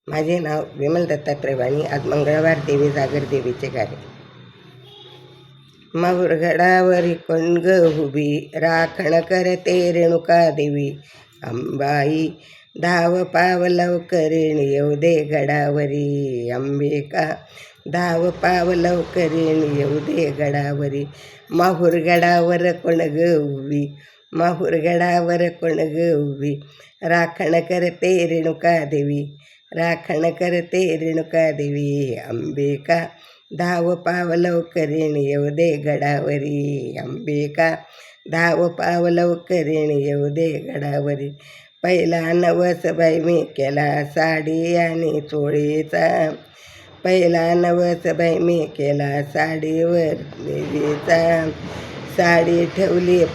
माझे नाव विमल दत्तात्रय वाणी. आज मंगळवार देवी जागर देवीचे कार्य. माहुरगडावरी कोण ग उभी, राखण करते रेणुका देवी. अंबाई धाव पाव लवकरीण येऊ दे गडावरी. अंबिका धाव पाव लवकरीण येऊ दे गडावरी. माहुरगडावर कोण ग उभी, माहुरगडावर कोण ग उभी, राखण करते रेणुका देवी. राखण करते रेणुका देवी. अंबिका धाव पाव लवकरीण येऊ दे गडावरी. अंबिका धाव पाव लवकरीण येऊ दे गडावरी. पहिला नवस बाई मी केला साडी आणि चोळीचा. पहिला नवस बाई मी केला साडीवर देवीचा. साडी ठेवली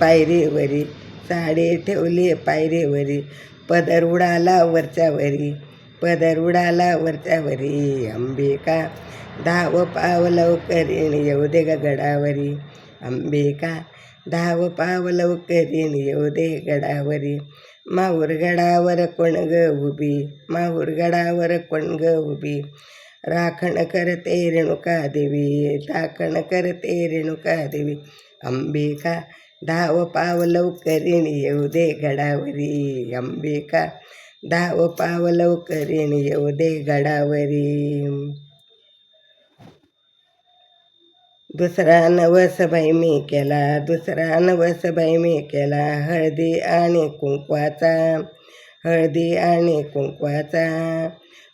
पायरीवरी, साडी ठेवली पायरीवरी. पदर उडाला वरच्यावरी, पदर उडाला वरच्यावरी. अंबिका धाव पाव लवकरीण येऊ दे गडावरी. अंबिका धाव पाव लवकरीण येऊ दे गडावरी. माहुरगडावर कोण ग उभी, माहुरगडावर कोण ग उभी, राखण करते रेणुका देवी. राखण करते रेणुका देवी. अंबिका धाव पाव लवकरीण येऊ दे गडावरी. अंबिका धाव पाव लवकरीण येऊ दे गडावरी. दुसरा नवस बाई मी केला, दुसरा नवस बाई मी केला. हळदी आणि कुंकवाचा, हळदी आणि कुंकवाचा.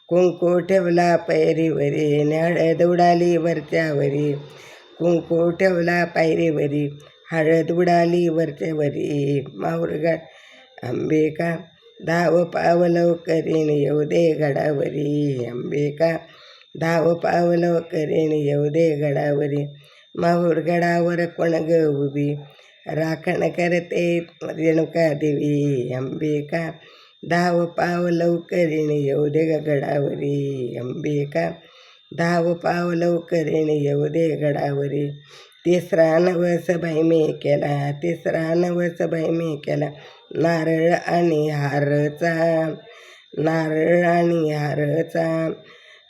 कुंकू ठेवला पायरीवरी, हळद उडाली वरच्यावरी. कुंकू ठेवला पायरीवरी, हळद उडाली वरच्यावरी. माहुरगड अंबिका धाव पाव लवकरीण येऊ दे गडावरी. अंबिका धाव पाव लवकरीण येऊ दे गडावरी. माहुरगडावर कोण ग उभी, राखण करते रेणुका देवी. अंबिका धाव पाव लवकरीण येऊ दे गडावरी. अंबिका धाव पाव लवकरीण येऊ दे गडावरी. तिसरा नवस बाई मी केला, तिसरा नवस बाई मी केला. नारळ आणि हारचा, नारळ आणि हारचा.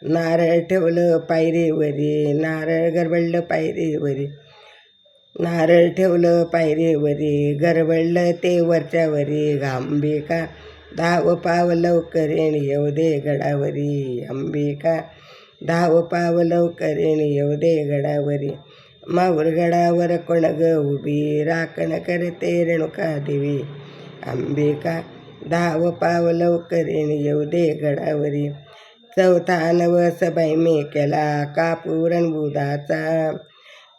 नारळ ठेवलं पायरीवरी, नारळ गरबडलं पायरीवरी. नारळ ठेवलं पायरीवरी, गरबडलं ते वरच्यावरी. अंबिका धाव पाव लवकरीण येऊ दे गडावरी. अंबिका धाव पाव लवकरीण येऊ दे गडावरी. माहुरगडावर कोण ग उभी, राखण करते रेणुका देवी. अंबिका धाव पाव लवकरीण येऊ दे गडावरी. चौथा नवस बाई मी केला कापूर आणि बुधाचा.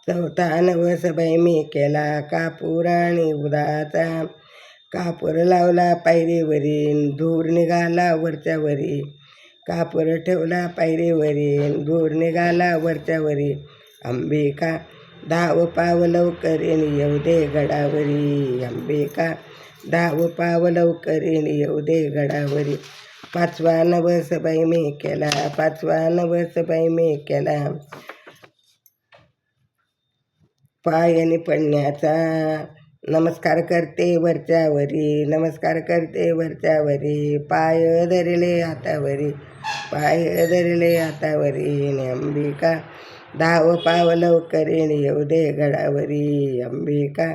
चौथा नवस बाई मी केला कापूर आणि बुधाचा. कापूर लावला पायरीवरी, धूर निघाला वरच्यावरी. कापूर ठेवला पायरीवरी, धूर निघाला वरच्यावरी. अंबिका धाव पाव लवकरीण येऊ दे गडावरी. अंबिका धाव पाव लवकरीण येऊ दे गडावरी. पाचवा नवस बाई मी केला, पाचवा नवस बाई मी केला. पायनी पडण्याचा, नमस्कार करते वरच्यावरी, नमस्कार करते वरच्यावरी. पाय धरले हातावरी, पाय धरले हातावरी. अंबिका धाव पाव लवकरीण येऊ दे गडावरी. अंबिका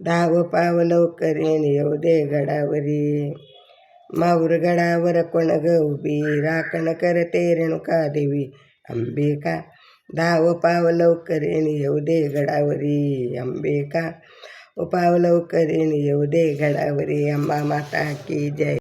धाव पाव लवकरीण येऊ दे गडावरी. माहुरगडावर कोण ग उभी, राखण करते रेणुका देवी. अंबिका धाव पाव लवकरीण येऊ दे गडावरी. अंबिका पाव लवकरीण येऊ दे गडावरी. अंबा माता की जय.